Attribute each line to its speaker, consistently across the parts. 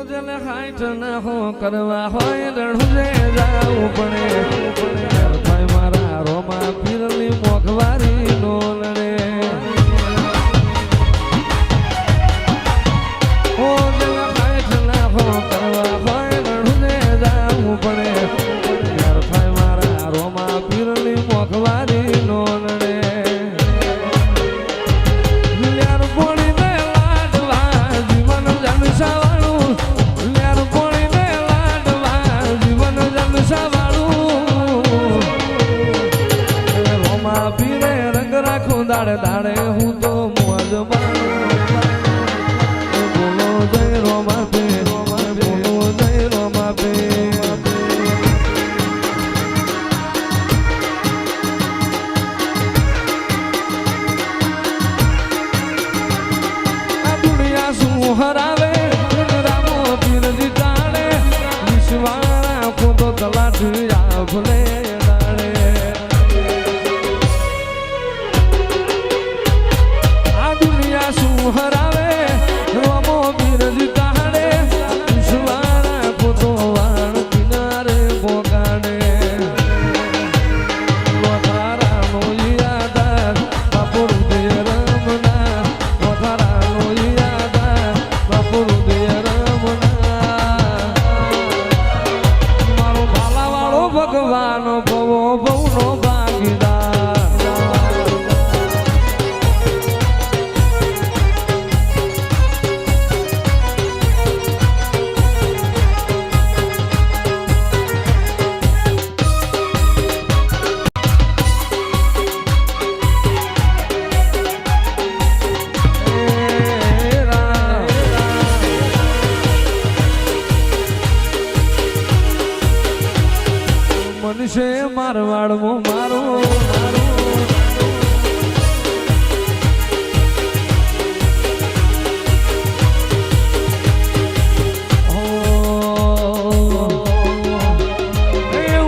Speaker 1: જલે height ના હો કરવા હોય રણુજે જાવું પડે ભાઈ મારા રોમા પીરની મોખવારી નો લડે ઓ જલે હાઈટ ના હો કરવા હોય રણુજે જાવું પડે ભાઈ મારા રોમા પીરની મોખવારી નો લડે દાડે દાડે હું તો મોજ બોલો જય રોમા પે બોલો જય રોમા પે આ દુનિયા શું હરાવે રામો પીર જીતાડે વિશ્વાળા ખોટો તલાટી ભલે હરાવે રોમો બીરજી કાઢે વિશ્વાના પોતો વાણ કિનારે પોગાડે વધારાનો યાદ બાપુ હૃદય રમના વધારાનો યાદ બાપુ હૃદય રમના મારો ભાલાવાળો ભગવાન ભવો ભવનો ભાગીદાર મનુષ્ય મારવાડમાં મારો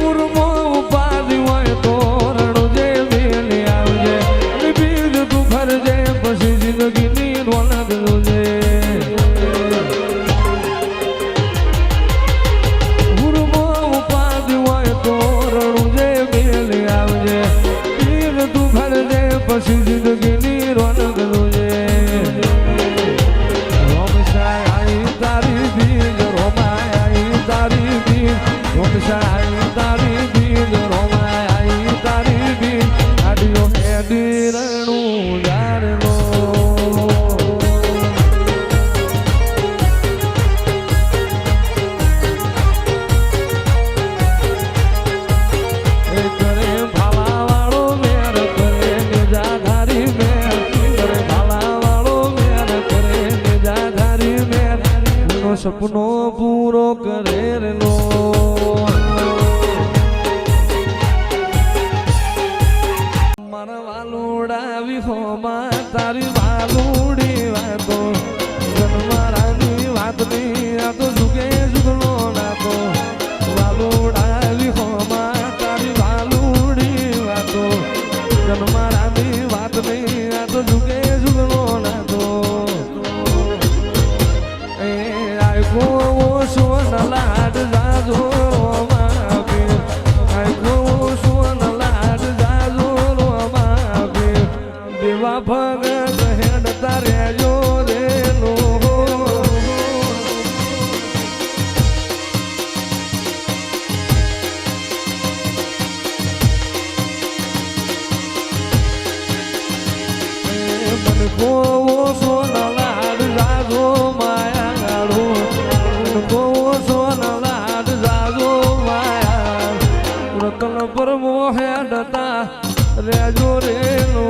Speaker 1: ઉર્મો ઉપાધિ હોય તો રણુજે વેલી આવજે બીજ તું ફરજે પછી જિંદગીની રોનક જોજે પછી જિંદગીની રોનક જોજે રોમશાય આઈ તારી બીજ રોમાય આઈ તારી બીજ રોમશાય આઈ તારી બીજ રોમાય આઈ તારી બીજ આડિયો હેડી રણું જાણલો સપનો પૂરો કરેલો મારા વાલુડા વિહોમાં તારી વાલુડી વાતો જન્મારાની વાતની આ તો જુગે જુગનો નાતો વાલુડા વિહોમાં તારી વાલુડી વાતો જન્મારાની વાતની આ તો જુગે જુગનો નાતો સોન લાડ જાજો રોમા પીર આઈ સોન લાડ જાજો રોમા પીર દેવા ભગત હેડ તારે જો રેલો મન કો સોન લાડ જાજો માયા ગાડો પર મોહે ડતા રેજો રેલો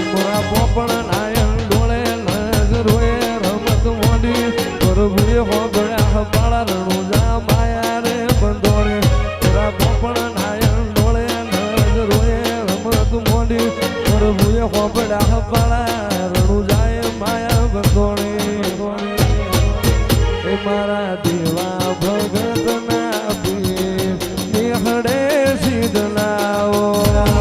Speaker 1: મોરા પોપણ નાયણ ડોળે નજરોએ રમત મોડી પ્રભુએ હોગળ્યા પાળા રણુજા માયા રે બંધોરે મોરા પોપણ નાયણ ડોળે નજરોએ રમત મોડી પ્રભુએ હોગળ્યા પાળા રણુજાએ માયા બંધોરે મારા દેવા ભગત ના પીર નિહળે સિદ્ધ લાવો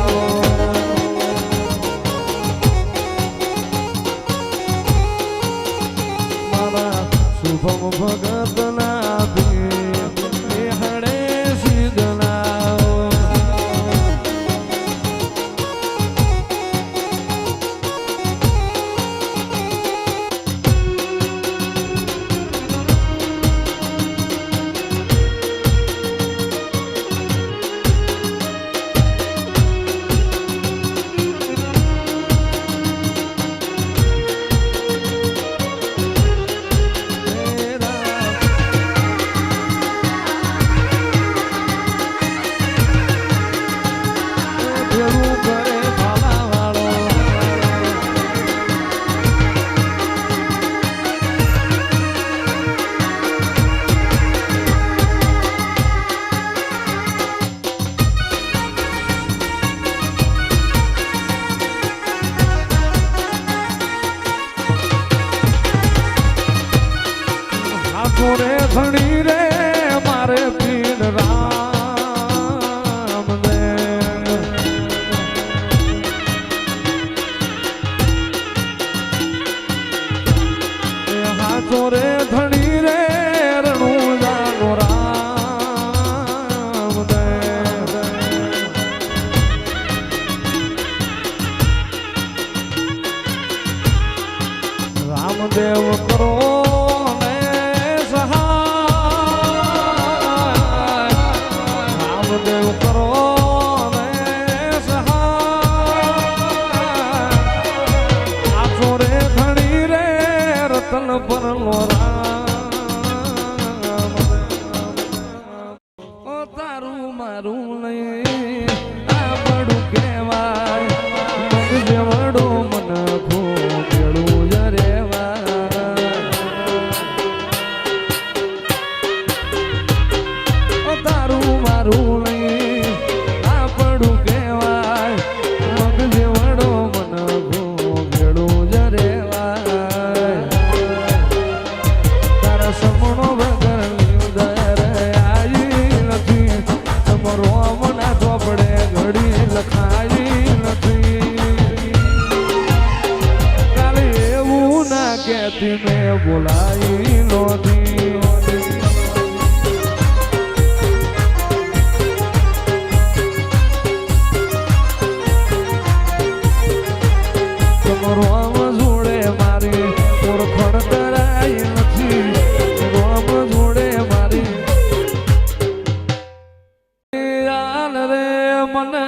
Speaker 1: તલ પર નો રામ ઓ તારું મારું નહીં આ પડું કહેવાય મગ જેવડો મન ખોડું જરેવાય ઓ તારું મારું નહીં આ પડું કહેવાય મગ જેવડો મન ખોડું જરેવાય તારા સમણો વગર લીવદર આવી નથી તમારો મના ચોપડે ઘડી લખાઈ નથી કાલે એવું ના કહેતી મેં બોલાઈ નહોતી તમારો આમ જોડે મારી ઓળખણ કરાઈ નથી આમ જોડે મારી યાર રે મને